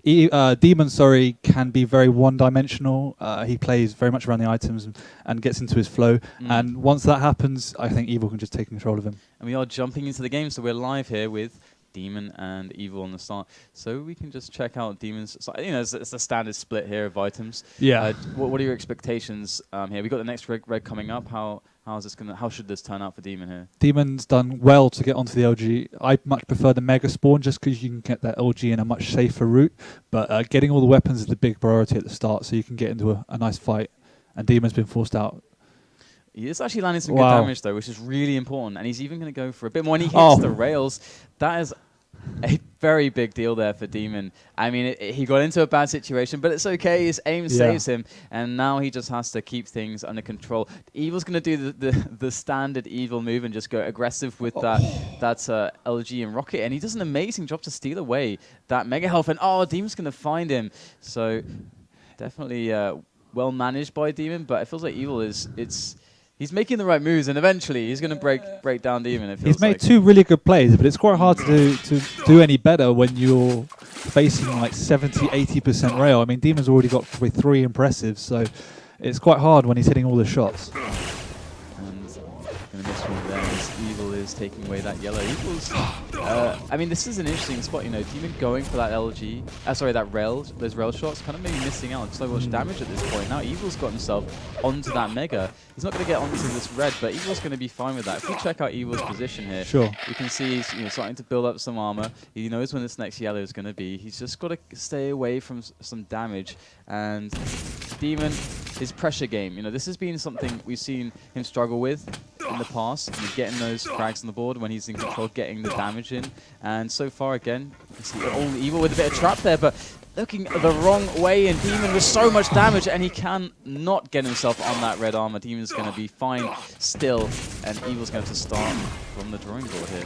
dem0n, sorry, can be very one-dimensional. He plays very much around the items and gets into his flow. And once that happens, I think Evil can just take control of him. And we are jumping into the game, so we're live here with dem0n and Evil on the start. So we can just check out dem0n's. So, you know, it's a standard split here of items. Yeah. What are your expectations here? We got the next red coming up. How should this turn out for dem0n here? dem0n's done well to get onto the LG. I much prefer the Mega Spawn just because you can get that LG in a much safer route. But getting all the weapons is the big priority at the start, so you can get into a nice fight. And dem0n's been forced out. He is actually landing some good damage though, which is really important. And he's even going to go for a bit more. And he hits the rails. That is a very big deal there for dem0n. I mean, he got into a bad situation, but it's okay. His aim saves him, and now he just has to keep things under control. Evil's going to do the standard Evil move and just go aggressive with that LG and rocket, and he does an amazing job to steal away that mega health. And dem0n's going to find him. So definitely well managed by dem0n, but it feels like Evil he's making the right moves, and eventually he's going to break down dem0n. He's made two really good plays, but it's quite hard to do any better when you're facing like 70-80% rail. I mean, dem0n's already got probably 3 impressives, so it's quite hard when he's hitting all the shots. And going to miss one there as Evil is taking away that yellow. Evil's, I mean, this is an interesting spot. You know, dem0n going for that LG, those rail shots, kind of maybe missing out on so much damage at this point. Now Evil's got himself onto that mega. He's not going to get onto this red, but Evil's going to be fine with that. If we check out Evil's position here, we can see he's starting to build up some armor. He knows when this next yellow is going to be. He's just got to stay away from some damage. And dem0n, his pressure game, you know, this has been something we've seen him struggle with in the past. You know, getting those frags on the board when he's in control, getting the damage in. And so far, again, you can see only Evil with a bit of trap there, but looking the wrong way, and dem0n with so much damage, and he can not get himself on that red armor. dem0n's going to be fine still, and Evil's going to have to start from the drawing board here.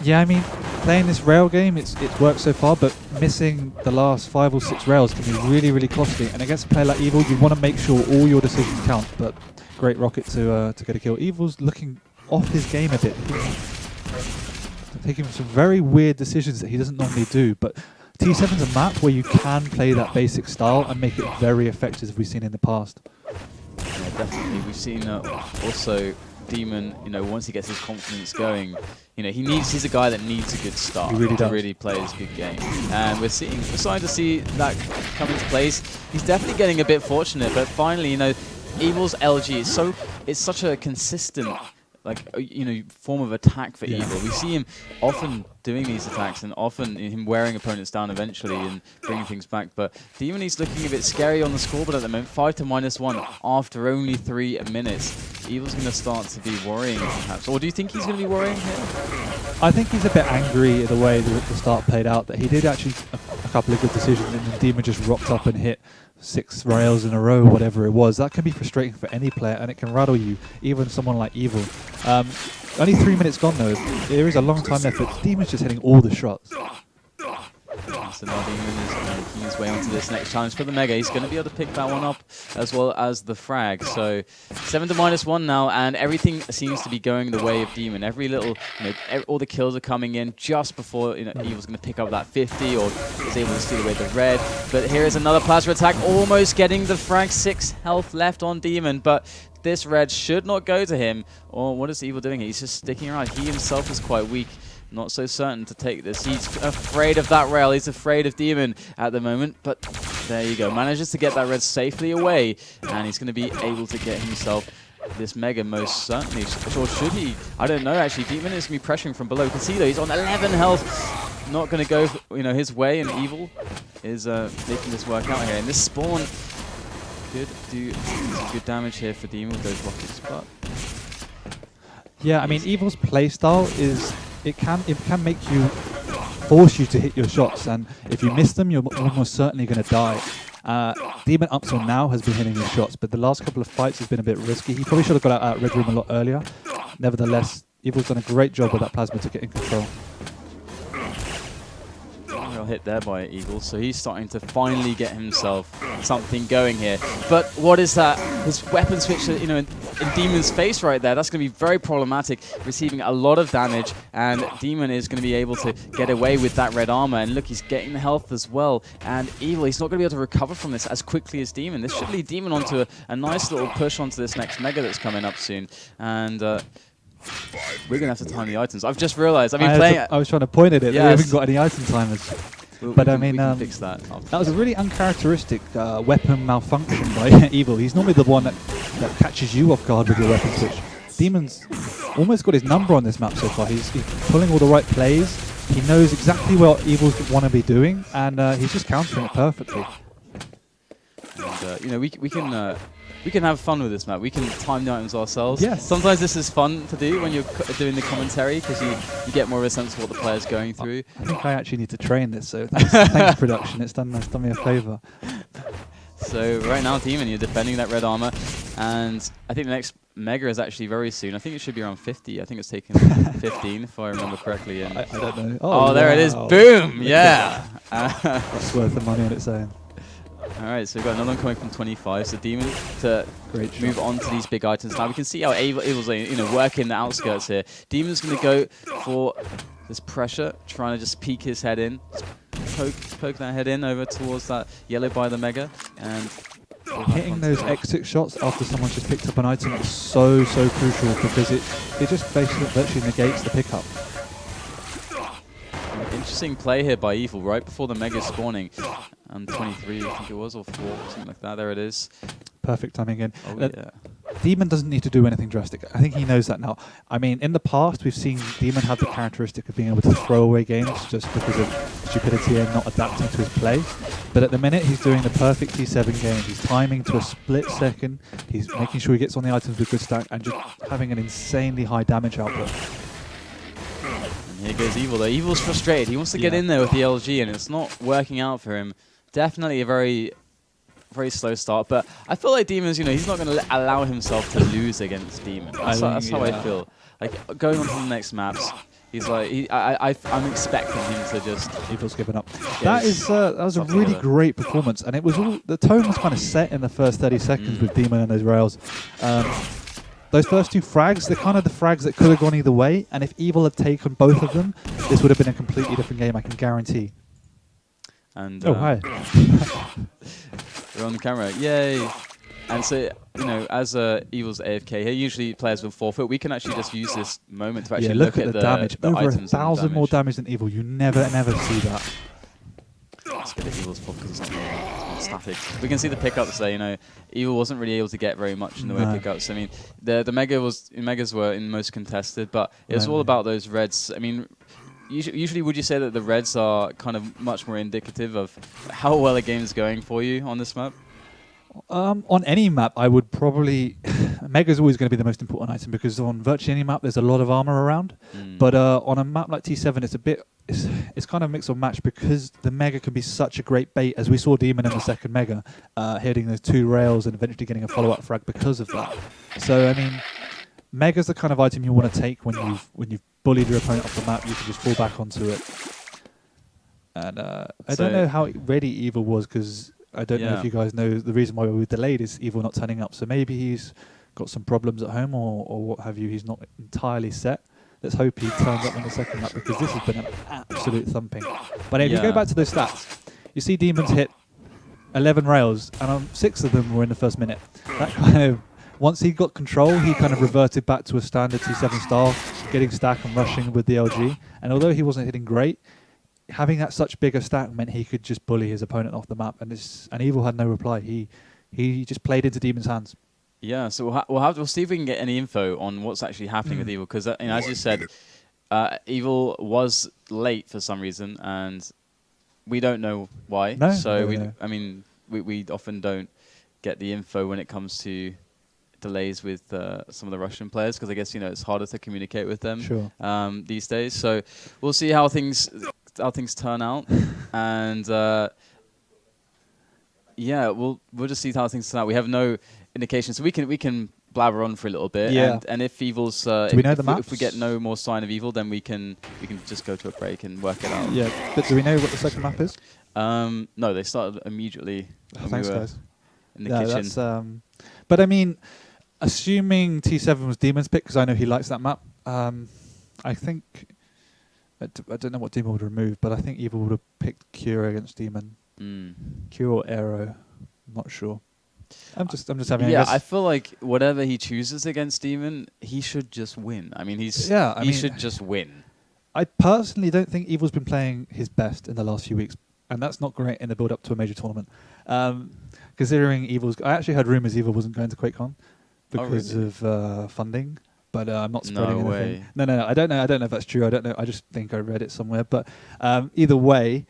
Yeah, I mean, playing this rail game, it's worked so far, but missing the last 5 or 6 rails can be really, really costly. And against a player like Evil, you want to make sure all your decisions count. But great rocket to get a kill. Evil's looking off his game a bit. He's taking some very weird decisions that he doesn't normally do. But T7's a map where you can play that basic style and make it very effective, as we've seen in the past. Yeah, definitely. We've seen also dem0n, you know, once he gets his confidence going, you know, he's a guy that needs a good start to really play his good game. And we're starting to see that come into place. He's definitely getting a bit fortunate, but finally, you know, Evil's LG it's such a consistent, like, you know, form of attack for Evil. We see him often doing these attacks and often him wearing opponents down eventually and bringing things back. But dem0n is looking a bit scary on the scoreboard at the moment. 5 to -1 after only 3 minutes. Evil's going to start to be worrying, perhaps. Or do you think he's going to be worrying here? I think he's a bit angry at the way that the start played out, that he did actually a couple of good decisions, and then dem0n just rocked up and hit 6 rails in a row, whatever it was. That can be frustrating for any player, and it can rattle you, even someone like Evil. Only 3 minutes gone though. There is a long time left, but dem0n's just hitting all the shots. So now dem0n is making his way onto this next challenge for the Mega. He's going to be able to pick that one up as well as the frag. So 7 to -1 now, and everything seems to be going the way of dem0n. Every little, you know, all the kills are coming in just before, you know, Evil's going to pick up that 50 or is able to steal away the red. But here is another plasma attack, almost getting the frag. 6 health left on dem0n, but this red should not go to him. Or what is Evil doing? He's just sticking around. He himself is quite weak. Not so certain to take this. He's afraid of that rail. He's afraid of dem0n at the moment. But there you go. Manages to get that red safely away. And he's going to be able to get himself this mega most certainly. Or should he? I don't know, actually. dem0n is going to be pressuring from below. You can see, though, he's on 11 health. Not going to go, you know, his way. And Evil is making this work out here. And this spawn could do some good damage here for dem0n with those rockets. But yeah, I mean, Evil's playstyle is... It can force you to hit your shots, and if you miss them, you're almost certainly going to die. dem0n up till now has been hitting his shots, but the last couple of fights has been a bit risky. He probably should have got out Red Room a lot earlier. Nevertheless, Evil's done a great job with that plasma to get in control. hit there by Evil, so he's starting to finally get himself something going here. But what is that? His weapon switch, you know, in dem0n's face right there, that's going to be very problematic, receiving a lot of damage, and dem0n is going to be able to get away with that red armor. And look, he's getting the health as well, and Evil, he's not going to be able to recover from this as quickly as dem0n. This should lead dem0n onto a nice little push onto this next Mega that's coming up soon, and we're going to have to time the items. I've just realized, I've been playing... I was trying to point at it, yes. We haven't got any item timers. But I mean, we can fix that was a really uncharacteristic weapon malfunction by Evil. He's normally the one that catches you off guard with your weapon switch. dem0n's almost got his number on this map so far. He's pulling all the right plays. He knows exactly what Evil's want to be doing, and he's just countering it perfectly. And you know, we can have fun with this map. We can time the items ourselves. Yes. Sometimes this is fun to do when you're doing the commentary, because you get more of a sense of what the player's going through. I think I actually need to train this, so thanks production. It's done me a favour. So right now, dem0n, you're defending that red armor, and I think the next Mega is actually very soon. I think it should be around 50. I think it's taken 15, if I remember correctly. And I don't know. Oh, there it is. Boom! Yeah! It's worth the money on its own. Alright, so we've got another one coming from 25. So dem0n to move on to these big items. Now we can see how Evil's, you know, working the outskirts here. dem0n's going to go for this pressure, trying to just peek his head in. Poke that head in over towards that yellow by the Mega, and hitting those exit shots after someone's just picked up an item is so crucial, because it just basically virtually negates the pickup. Interesting play here by Evil right before the Mega spawning. And 23, I think it was, or 4, something like that. There it is. Perfect timing in. Oh, yeah. dem0n doesn't need to do anything drastic. I think he knows that now. I mean, in the past, we've seen dem0n have the characteristic of being able to throw away games just because of stupidity and not adapting to his play. But at the minute, he's doing the perfect T7 game. He's timing to a split second. He's making sure he gets on the items with good stack and just having an insanely high damage output. And here goes Evil, though. Evil's frustrated. He wants to get in there with the LG, and it's not working out for him. Definitely a very slow start, but I feel like dem0n's, you know, he's not going to allow himself to lose against dem0n. That's how I feel. Like, going on to the next maps, he's like, I'm expecting him to just... Evil's given up. That was a really great performance, and it was all, the tone was kind of set in the first 30 seconds with dem0n and those rails. Those first 2 frags, they're kind of the frags that could have gone either way, and if Evil had taken both of them, this would have been a completely different game, I can guarantee. And oh, hi. We're on the camera. Yay! And so, you know, as Evil's AFK here, usually players will forfeit. We can actually just use this moment to actually look at the damage. The Over items 1,000 more damage than Evil. You never see that. Let's get the Evil's pop because it's not static. We can see the pickups there. You know, Evil wasn't really able to get very much in the way of pickups. I mean, the Megas were in most contested, but it was all about those reds. I mean, usually would you say that the reds are kind of much more indicative of how well a game is going for you on this map? On any map, I would probably... Mega is always going to be the most important item, because on virtually any map, there's a lot of armor around. But on a map like T7, it's a bit... It's kind of mix or match, because the Mega can be such a great bait, as we saw dem0n in the second Mega, hitting those 2 rails and eventually getting a follow-up frag because of that. So, I mean, Mega's the kind of item you want to take when you've bullied your opponent off the map. You can just fall back onto it. And I don't know how ready Evil was, because I don't know if you guys know the reason why we were delayed is Evil not turning up. So maybe he's got some problems at home or what have you. He's not entirely set. Let's hope he turns up on the second map, because this has been an absolute thumping. But if you go back to those stats, you see dem0n's hit 11 rails, and 6 of them were in the first minute. That kind of... Once he got control, he kind of reverted back to a standard T7 style, getting stack and rushing with the LG. And although he wasn't hitting great, having that such bigger stack meant he could just bully his opponent off the map. And Evil had no reply. He just played into dem0n's hands. Yeah, so we'll see if we can get any info on what's actually happening with Evil, because you know, as you said, Evil was late for some reason, and we don't know why. No, so no. I mean, we often don't get the info when it comes to delays with some of the Russian players, because I guess, you know, it's harder to communicate with them these days. So we'll see how things turn out, and yeah, we'll just see how things turn out. We have no indication, so we can blabber on for a little bit. Yeah. And if Evil's Do we know the maps? if we get no more sign of Evil, then we can just go to a break and work it out. Yeah, but do we know what the second map is? No, they started immediately. When Thanks, we were guys. in the kitchen. That's, but I mean, assuming T7 was Demon's pick, because I know he likes that map, I think... I don't know what Demon would remove, but I think Evil would have picked Cure against Demon. Cure or Aero, I'm not sure. I'm just having. Yeah, I feel like whatever he chooses against Demon, he should just win. I mean, he should just win. I personally don't think Evil's been playing his best in the last few weeks, and that's not great in the build-up to a major tournament. Considering I actually heard rumors Evil wasn't going to QuakeCon because of funding. But I'm not spreading anything. Way. No, I don't know. I don't know if that's true. I don't know. I just think I read it somewhere. But either way,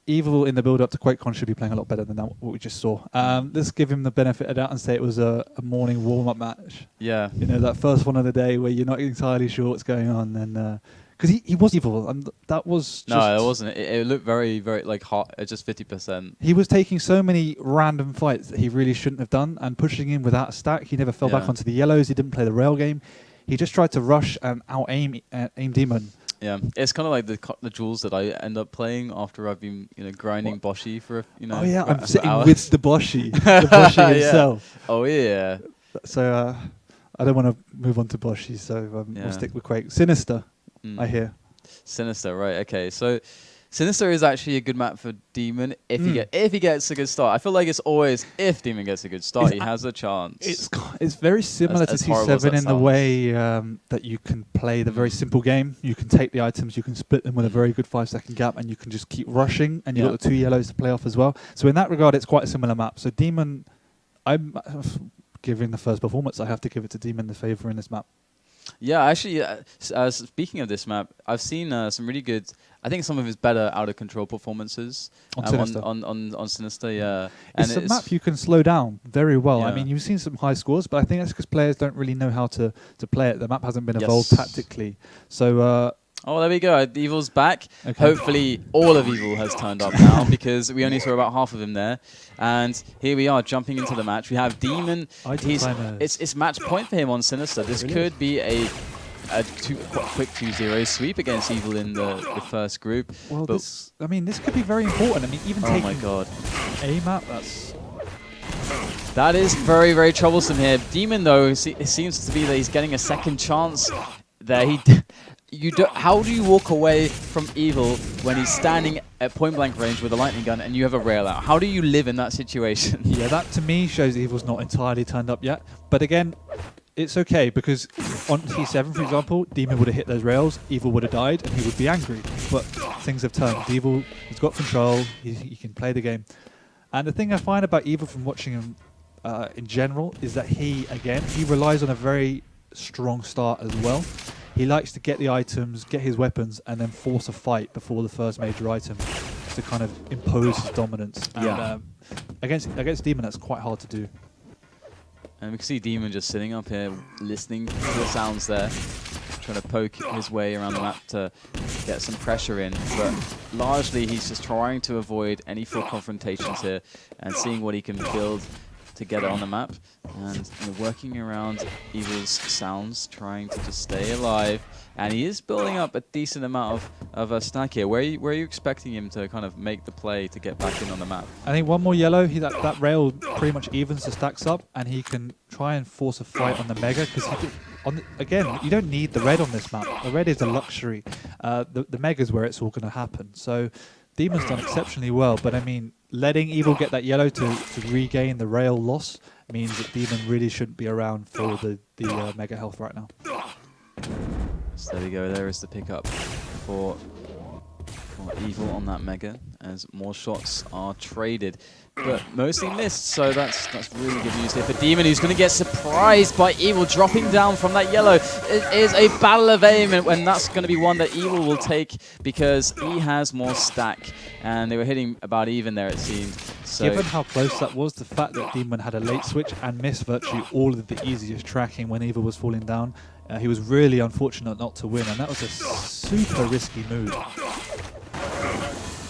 Evil in the build-up to QuakeCon should be playing a lot better than that, what we just saw. Let's give him the benefit of the doubt and say it was a morning warm-up match. Yeah. You know, that first one of the day where you're not entirely sure what's going on. And because he was Evil, and that was just... No, it wasn't. It looked very, very, like, hot, just 50%. He was taking so many random fights that he really shouldn't have done, and pushing in without a stack. He never fell back onto the yellows. He didn't play the rail game. He just tried to rush and out-aim dem0n. Yeah, it's kind of like the jewels that I end up playing after I've been, grinding Boshi for, Oh yeah, I'm sitting hours. with the Boshi, the Boshi himself. Yeah. Oh yeah. So I don't want to move on to Boshi, so we'll stick with Quake. Sinister, I hear. Sinister, right? Okay, so Sinister is actually a good map for Demon if he gets a good start. I feel like it's always if Demon gets a good start, he has a chance. It's very similar to T7 in the way that you can play the very simple game. You can take the items, you can split them with a very good 5-second gap, and you can just keep rushing, and you've got the 2 yellows to play off as well. So in that regard, it's quite a similar map. So Demon, I'm giving the first performance, I have to give it to Demon the favour in this map. Yeah, actually, speaking of this map, I've seen some really good. I think some of his better out of control performances on Sinister. On Sinister, yeah. It's a map you can slow down very well. Yeah. I mean, you've seen some high scores, but I think that's because players don't really know how to play it. The map hasn't been evolved tactically. So. Oh, there we go. Evil's back. Okay. Hopefully, all of Evil has turned up now because we only saw about half of him there. And here we are jumping into the match. We have Demon. It's match point for him on Sinister. This could be a quick 2-0 sweep against Evil in the first group. Well, this could be very important. I mean, even taking my God. A map, that is very, very troublesome here. Demon, though, it seems to be that he's getting a second chance there. How do you walk away from Evil when he's standing at point-blank range with a lightning gun and you have a rail out? How do you live in that situation? Yeah, that to me shows Evil's not entirely turned up yet. But again, it's okay because on T7, for example, Demon would have hit those rails, Evil would have died, and he would be angry. But things have turned. Evil has got control. He can play the game. And the thing I find about Evil from watching him in general is that he relies on a very strong start as well. He likes to get the items, get his weapons, and then force a fight before the first major item to kind of impose his dominance. And against Demon, that's quite hard to do. And we can see Demon just sitting up here, listening to the sounds there, trying to poke his way around the map to get some pressure in. But largely, he's just trying to avoid any full confrontations here and seeing what he can build together on the map, and working around Evil's sounds, trying to just stay alive. And he is building up a decent amount of a stack here. Where are you expecting him to kind of make the play to get back in on the map? I think one more yellow, that rail pretty much evens the stacks up, and he can try and force a fight on the Mega, because again, you don't need the red on this map. The red is a luxury. The Mega's where it's all going to happen. So Demon's done exceptionally well, but I mean, letting Evil get that yellow to regain the rail loss means that Demon really shouldn't be around for the Mega health right now. So there we go, there is the pickup for Evil on that Mega, as more shots are traded, but mostly missed, so that's really good news here for Demon, who's going to get surprised by Evil dropping down from that yellow. It is a battle of aim, and that's going to be one that Evil will take because he has more stack, and they were hitting about even there, it seemed. So given how close that was, the fact that Demon had a late switch and missed virtually all of the easiest tracking when Evil was falling down, he was really unfortunate not to win, and that was a super risky move.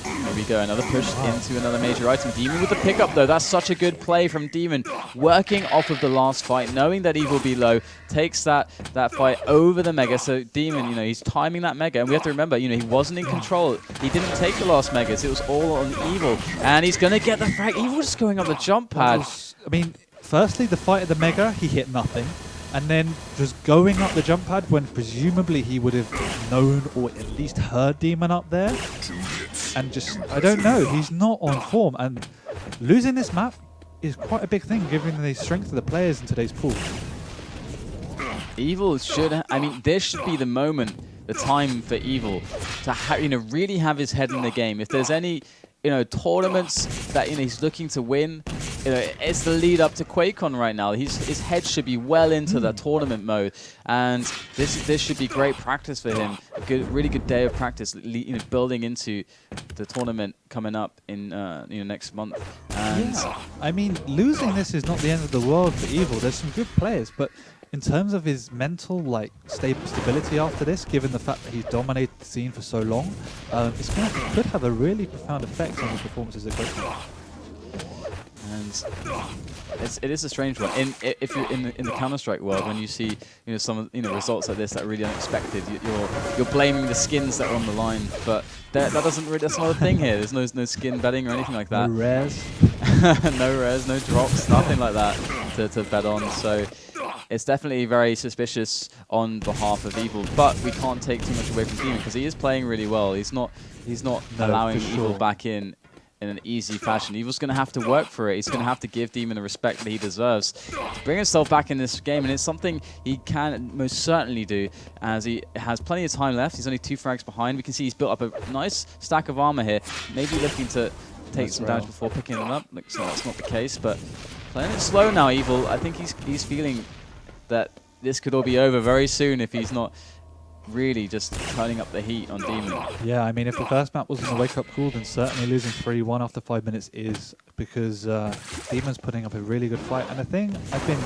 There we go. Another push into another major item. dem0n with the pickup, though. That's such a good play from dem0n. Working off of the last fight, knowing that Evil will be low, takes that fight over the Mega. So dem0n, he's timing that Mega. And we have to remember, he wasn't in control. He didn't take the last Megas. It was all on Evil. And he's going to get the frag. Evil just going up the jump pad. I mean, firstly, the fight at the Mega, he hit nothing. And then just going up the jump pad when presumably he would have known or at least heard dem0n up there. And just, I don't know, he's not on form. And losing this map is quite a big thing given the strength of the players in today's pool. Evil should, this should be the moment, the time for Evil to really have his head in the game. If there's any tournaments that he's looking to win, it's the lead up to QuakeCon right now. His head should be well into the tournament mode, and this should be great practice for him. A really good day of practice, building into the tournament coming up in next month. And yeah. I mean, losing this is not the end of the world for Evil. There's some good players, but in terms of his mental stability after this, given the fact that he's dominated the scene for so long, it could have a really profound effect on his performances at QuakeCon. And it is a strange one. If you're in the Counter-Strike world, when you see some results like this that are really unexpected, you're blaming the skins that are on the line. But that's not a thing here. There's no skin betting or anything like that. No rares. No rares, no drops, nothing like that to bet on. So it's definitely very suspicious on behalf of Evil. But we can't take too much away from dem0n because he is playing really well. He's not allowing Evil back in an easy fashion. Evil's going to have to work for it. He's going to have to give dem0n the respect that he deserves to bring himself back in this game, and it's something he can most certainly do, as he has plenty of time left. He's only 2 frags behind. We can see he's built up a nice stack of armor here, maybe looking to take some damage before picking them up. Looks like that's not the case, but playing it slow now, Evil. I think he's feeling that this could all be over very soon if he's not really just turning up the heat on dem0n. Yeah, I mean, if the first map wasn't a wake-up call, then certainly losing 3-1 after 5 minutes is, because dem0n's putting up a really good fight. And the thing I've been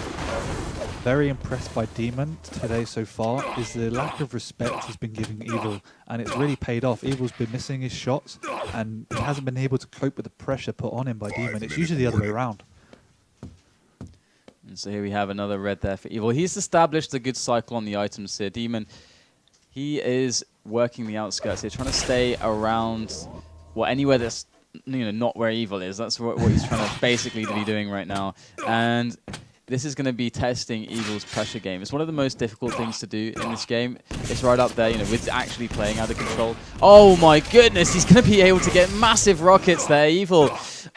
very impressed by dem0n today so far is the lack of respect he's been giving Evil, and it's really paid off. Evil's been missing his shots, and he hasn't been able to cope with the pressure put on him by dem0n. It's usually the other way around. And so here we have another red there for Evil. He's established a good cycle on the items here. dem0n, he is working the outskirts here, trying to stay around, anywhere that's not where Evil is. That's what he's trying to basically be doing right now. And this is going to be testing Evil's pressure game. It's one of the most difficult things to do in this game. It's right up there, with actually playing out of control. Oh my goodness, he's going to be able to get massive rockets there, Evil.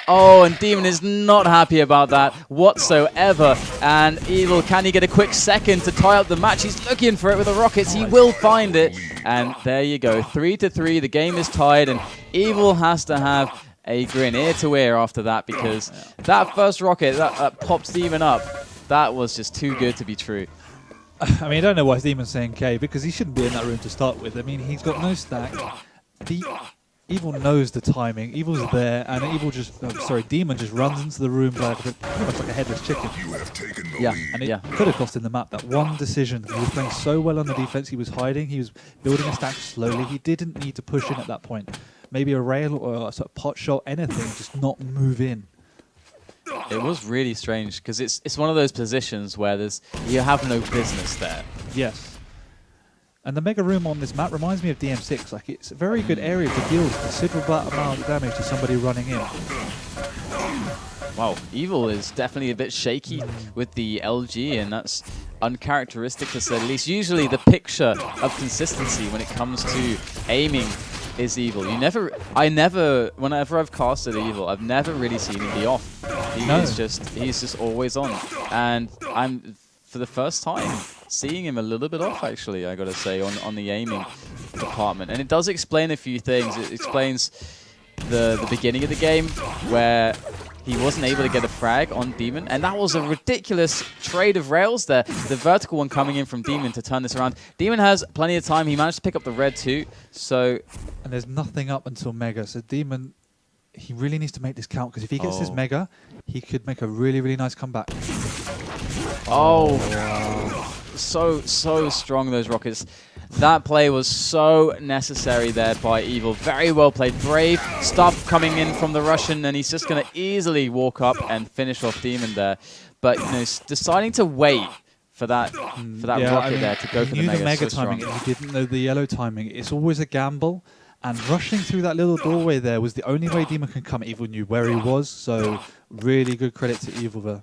Oh, and dem0n is not happy about that whatsoever. And Evil, can he get a quick second to tie up the match? He's looking for it with the rockets. He will find it. And there you go, 3-3. The game is tied, and Evil has to have a grin ear to ear after that, because that first rocket that popped dem0n up, that was just too good to be true. I mean, I don't know why dem0n's saying K, because he shouldn't be in that room to start with. I mean, he's got no stack. Evil knows the timing. Evil's there, and dem0n just runs into the room pretty much like a headless chicken. And it could have cost him the map. That one decision. He was playing so well on the defense. He was hiding. He was building a stack slowly. He didn't need to push in at that point. Maybe a rail or a sort of pot shot, anything, just not move in. It was really strange, because it's one of those positions where you have no business there. Yes. And the mega room on this map reminds me of DM6. It's a very good area to deal with considerable amount of damage to somebody running in. Wow, Evil is definitely a bit shaky with the LG, and that's uncharacteristic to say the least. Usually the picture of consistency when it comes to aiming is Evil. Whenever I've casted Evil, I've never really seen him be off. He's just always on. And I'm, for the first time, seeing him a little bit off, actually, I gotta say, on the aiming department. And it does explain a few things. It explains the beginning of the game, where he wasn't able to get a frag on dem0n, and that was a ridiculous trade of rails there. The vertical one coming in from dem0n to turn this around. dem0n has plenty of time. He managed to pick up the red too. And there's nothing up until Mega. So dem0n, he really needs to make this count, because if he gets this Mega, he could make a really, really nice comeback. Oh, wow. so strong, those rockets. That play was so necessary there by Evil. Very well played. Brave stuff coming in from the Russian, and he's just going to easily walk up and finish off dem0n there. But deciding to wait for that rocket there to go for the Mega. He knew the Mega timing, and he didn't know the yellow timing. It's always a gamble, and rushing through that little doorway there was the only way dem0n can come. Evil knew where he was, so really good credit to Evil there.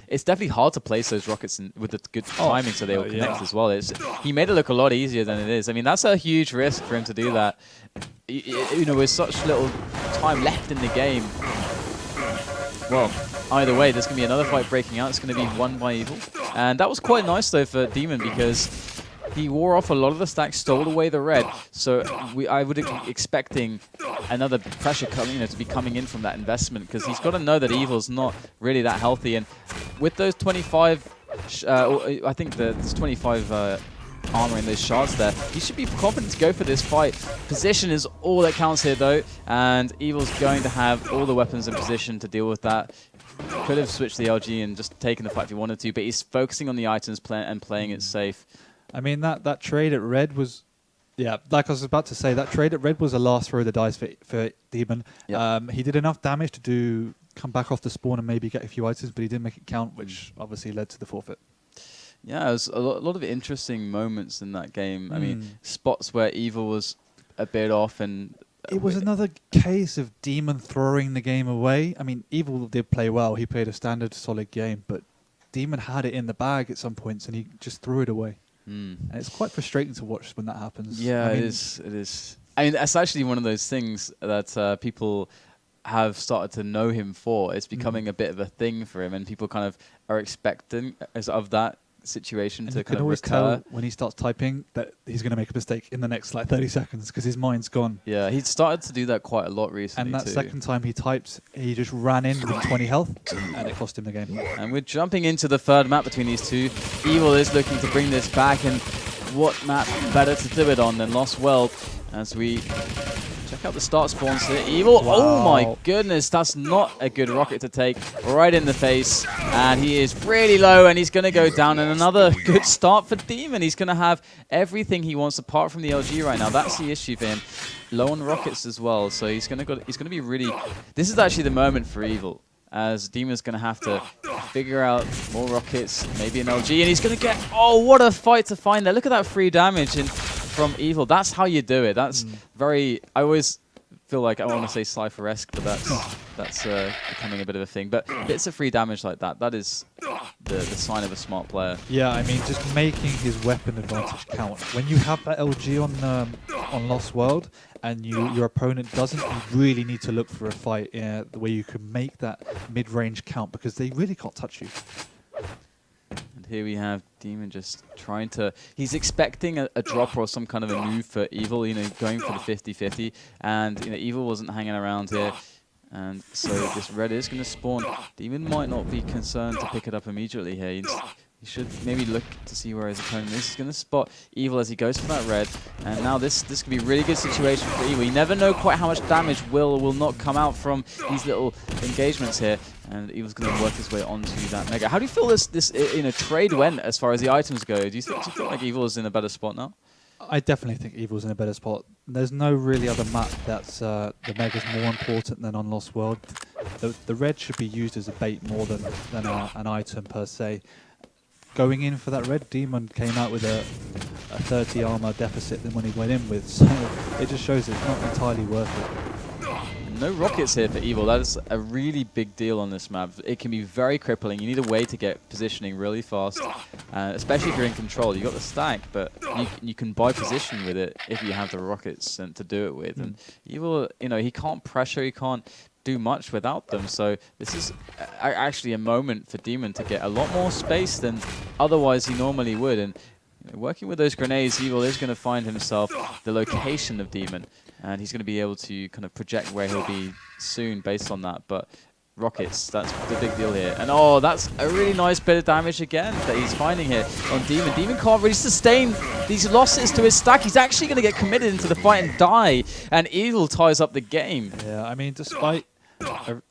It's definitely hard to place those rockets with the good timing so they will connect as well. He made it look a lot easier than it is. I mean, that's a huge risk for him to do that. With such little time left in the game. Well, either way, there's going to be another fight breaking out. It's going to be won by Evil. And that was quite nice, though, for dem0n because he wore off a lot of the stacks, stole away the red. So I would be expecting another pressure to be coming in from that investment because he's got to know that Evil's not really that healthy. And with those 25, I think there's 25 armor in those shards there, he should be confident to go for this fight. Position is all that counts here, though, and Evil's going to have all the weapons in position to deal with that. Could have switched the LG and just taken the fight if he wanted to, but he's focusing on the items and playing it safe. I mean, that trade at red was, like I was about to say, that trade at red was a last throw of the dice for dem0n. Yep. He did enough damage to come back off the spawn and maybe get a few items, but he didn't make it count, which obviously led to the forfeit. Yeah, there was a lot of interesting moments in that game. I mean, spots where Evil was a bit off, and it was another case of dem0n throwing the game away. I mean, Evil did play well. He played a standard, solid game, but dem0n had it in the bag at some points, and he just threw it away. And it's quite frustrating to watch when that happens. Yeah, it is. I mean, that's actually one of those things that people have started to know him for. It's becoming a bit of a thing for him, and people kind of are expecting of that situation to kind of recur. Tell when he starts typing that he's going to make a mistake in the next 30 seconds because his mind's gone. Yeah, he started to do that quite a lot recently. And that second time he typed, he just ran in with 20 health, and it cost him the game. And we're jumping into the third map between these two. Evil is looking to bring this back, and what map better to do it on than Lost World? As we check out the start spawns here. Evil, wow. Oh my goodness, that's not a good rocket to take right in the face. And he is really low, and he's going to go down. And another good start for dem0n. He's going to have everything he wants apart from the LG right now. That's the issue for him. Low on rockets as well, so he's going to be really. This is actually the moment for Evil, as dem0n's going to have to figure out more rockets, maybe an LG, and he's going to get. Oh, what a fight to find there! Look at that free damage from Evil. That's how you do it. That's very. I always feel like I want to say Cypher-esque, but that's becoming a bit of a thing. But bits of free damage like that is the sign of a smart player. Yeah, I mean, just making his weapon advantage count. When you have that LG on Lost World, and your opponent doesn't, you really need to look for a fight where you can make that mid-range count, because they really can't touch you. And here we have dem0n just trying to. He's expecting a drop or some kind of a move for Evil, going for the 50-50. And Evil wasn't hanging around here. And so this red is going to spawn. dem0n might not be concerned to pick it up immediately here. He should maybe look to see where his opponent is. He's going to spot Evil as he goes for that red. And now this could be a really good situation for Evil. You never know quite how much damage will or will not come out from these little engagements here. And Evil's going to work his way onto that Mega. How do you feel this trade went as far as the items go? Do you feel like Evil is in a better spot now? I definitely think Evil's in a better spot. There's no really other map that's the Mega's more important than on Lost World. The red should be used as a bait more than an item per se. Going in for that red, dem0n came out with a 30 armor deficit than when he went in with, so it just shows it's not entirely worth it. No rockets here for Evil. That is a really big deal on this map. It can be very crippling. You need a way to get positioning really fast, especially if you're in control. You got the stack, but you can buy position with it if you have the rockets to do it with. And Evil, he can't pressure, he can't do much without them. So this is actually a moment for dem0n to get a lot more space than otherwise he normally would. And working with those grenades, Evil is going to find himself the location of dem0n. And he's going to be able to kind of project where he'll be soon based on that. But rockets, that's the big deal here. And oh, that's a really nice bit of damage again that he's finding here on dem0n. dem0n can't really sustain these losses to his stack. He's actually going to get committed into the fight and die. And Evil ties up the game. Yeah, I mean, despite a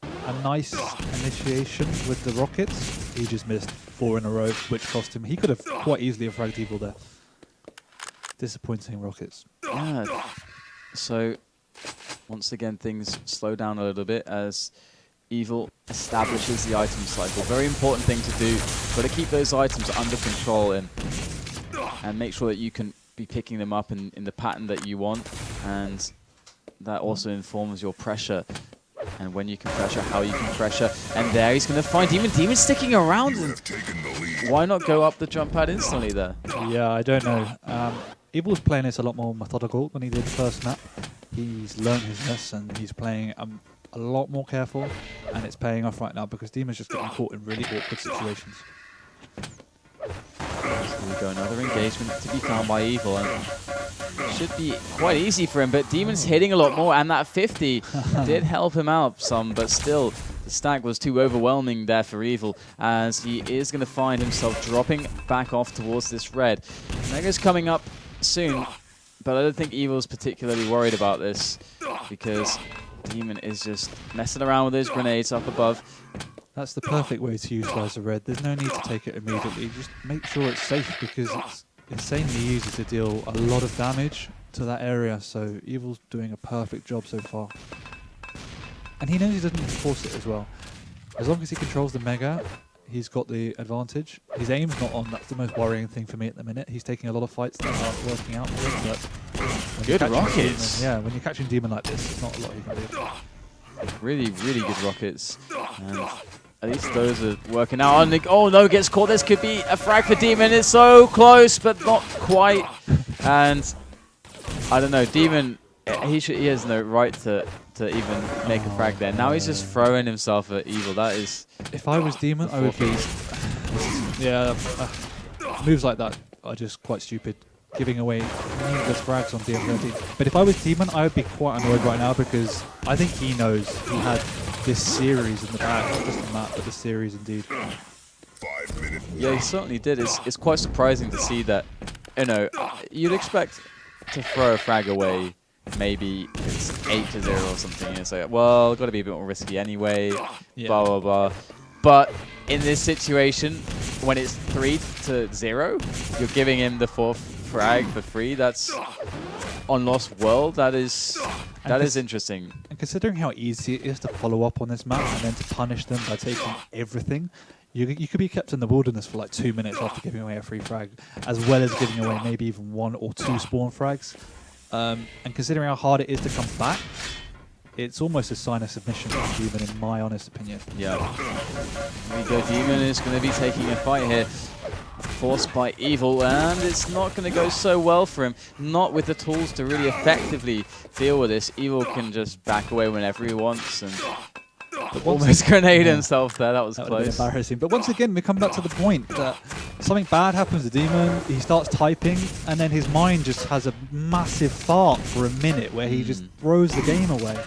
nice initiation with the rockets, he just missed 4 in a row, which cost him. He could have quite easily have fragged Evil there. Disappointing Rockets. Yeah. So once again, things slow down a little bit as Evil establishes the item cycle. Very important thing to do. Got to keep those items under control and make sure that you can be picking them up in the pattern that you want, and that also informs your pressure and when you can pressure, how you can pressure. And there he's going to find dem0n. dem0n's sticking around. Why not go up the jump pad instantly there? Yeah, I don't know. Evil's playing this a lot more methodical than he did the first map. He's learned his lesson. He's playing a lot more careful, and it's paying off right now because dem0n's just getting caught in really awkward situations. So we go, another engagement to be found by Evil, and should be quite easy for him, but dem0n's hitting a lot more, and that 50 did help him out some, but still the stack was too overwhelming there for Evil, as he is going to find himself dropping back off towards this red. Mega's coming up soon, but I don't think Evil's particularly worried about this because dem0n is just messing around with his grenades up above. That's the perfect way to utilize the red. There's no need to take it immediately. Just make sure it's safe because it's insanely easy to deal a lot of damage to that area. So Evil's doing a perfect job so far. And he knows he doesn't need to force it as well. As long as he controls the Mega, he's got the advantage. His aim's not on. That's the most worrying thing for me at the minute. He's taking a lot of fights that aren't working out for him. But good rockets. Yeah, when you're catching dem0n like this, there's not a lot he can do. Really, really good rockets. And at least those are working out. Oh no, gets caught. This could be a frag for dem0n. It's so close, but not quite. And I don't know, dem0n, he has no right to even make a frag there. Now he's just throwing himself at Evil. That is... If I was dem0n, I would be... Yeah, moves like that are just quite stupid. Giving away needless frags on DM13. But if I was dem0n, I would be quite annoyed right now because I think he knows he had this series in the bag. Not just the map, but the series indeed. Yeah, he certainly did. It's quite surprising to see that, you know, you'd expect to throw a frag away maybe it's 8-0 or something. And it's like, well, got to be a bit more risky anyway, blah, blah, blah. But in this situation, when it's 3-0, you're giving him the 4th frag for free. That's on Lost World. That is interesting. And considering how easy it is to follow up on this map and then to punish them by taking everything, you could be kept in the wilderness for like 2 minutes after giving away a free frag, as well as giving away maybe even 1 or 2 spawn frags. And considering how hard it is to come back, it's almost a sign of submission from dem0n, in my honest opinion. Yeah. Here we go. dem0n is going to be taking a fight here. Forced by Evil, and it's not going to go so well for him. Not with the tools to really effectively deal with this. Evil can just back away whenever he wants, and almost grenade himself there. That was close. Would have been embarrassing. But once again, we come back to the point that something bad happens to dem0n. He starts typing, and then his mind just has a massive fart for a minute where he just throws the game away.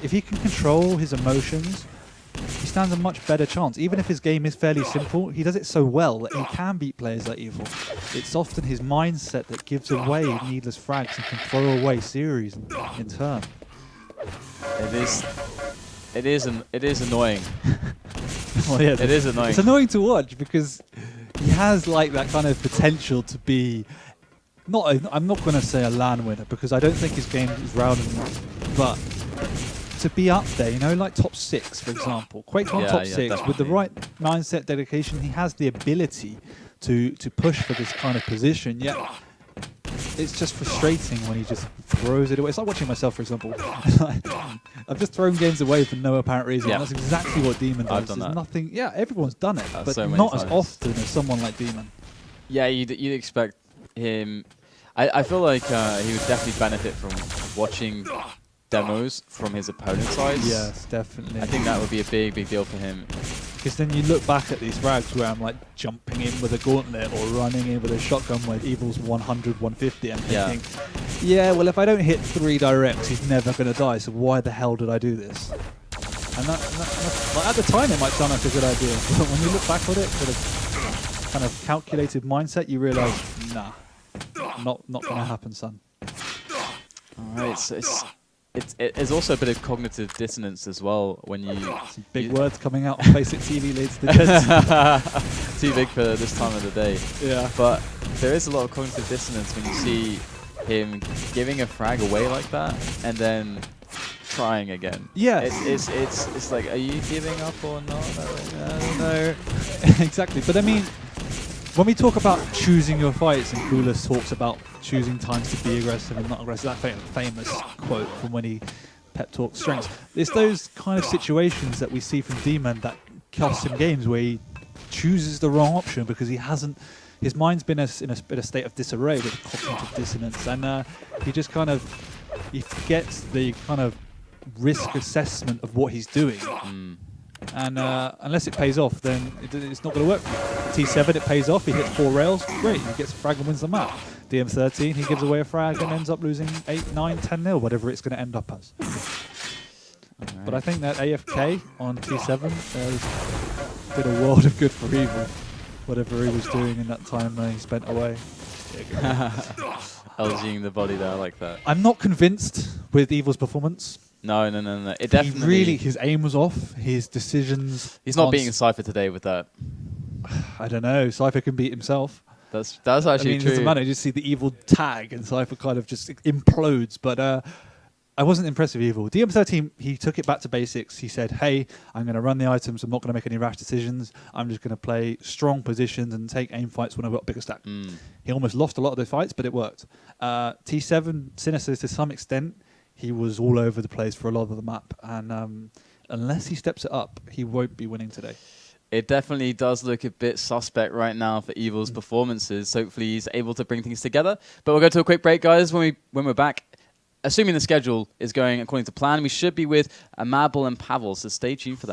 If he can control his emotions, he stands a much better chance. Even if his game is fairly simple, he does it so well that he can beat players like Evil. It's often his mindset that gives away needless frags and can throw away series in turn. It is annoying. Well, yeah, it is annoying. It's annoying to watch because he has like that kind of potential to be I'm not going to say a LAN winner because I don't think his game is round enough, but to be up there, you know, like top 6, for example. Quake on top 6, definitely. With the right mindset, dedication, he has the ability to push for this kind of position, yet it's just frustrating when he just throws it away. It's like watching myself, for example. I've just thrown games away for no apparent reason. Yeah. That's exactly what dem0n does. I've done that. Nothing, yeah, everyone's done it, but so not times. As often as someone like dem0n. Yeah, you'd expect him... I feel like he would definitely benefit from watching demos from his opponent's side. Yes, definitely. I think that would be a big deal for him. Because then you look back at these frags where I'm like jumping in with a gauntlet or running in with a shotgun where Evil's 100, 150 and thinking, yeah, well, if I don't hit 3 directs, he's never going to die, so why the hell did I do this? And like, at the time, it might sound like a good idea, but when you look back at it with a kind of calculated mindset, you realise, nah, not going to happen, son. All right, so it's it's also a bit of cognitive dissonance as well when you... Some big words coming out on FACEIT TV, ladies and gents. Too big for this time of the day. Yeah. But there is a lot of cognitive dissonance when you see him giving a frag away like that and then trying again. Yeah. It's like, are you giving up or not? I don't know. Exactly. But I mean, when we talk about choosing your fights, and Koulis talks about choosing times to be aggressive and not aggressive, that famous quote from when he pep talks strengths, it's those kind of situations that we see from dem0n that cost him games, where he chooses the wrong option because he hasn't, his mind's been in a bit of state of disarray with cognitive dissonance, and he just kind of, he forgets the kind of risk assessment of what he's doing. And unless it pays off, then it's not going to work. T7, it pays off. He hits 4 rails. Great. He gets a frag and wins the map. dem0n, he gives away a frag and ends up losing 8, 9, 10-0, whatever it's going to end up as. Right. But I think that AFK on T7 did a world of good for Evil. Whatever he was doing in that time he spent away. LGing the body there, I like that. I'm not convinced with Evil's performance. No. It definitely... his aim was off. His decisions... He's not beating Cypher today with that. I don't know. Cypher can beat himself. That's actually I mean, true. it doesn't matter. You just see the Evil tag and Cypher kind of just implodes. But I wasn't impressed with Evil. dem0n, he took it back to basics. He said, hey, I'm going to run the items. I'm not going to make any rash decisions. I'm just going to play strong positions and take aim fights when I've got a bigger stack. He almost lost a lot of those fights, but it worked. T7, Sinister, to some extent, he was all over the place for a lot of the map. And unless he steps it up, he won't be winning today. It definitely does look a bit suspect right now for Evil's performances. Hopefully he's able to bring things together. But we'll go to a quick break, guys. When we're back, assuming the schedule is going according to plan, we should be with Amabel and Pavel, so stay tuned for that.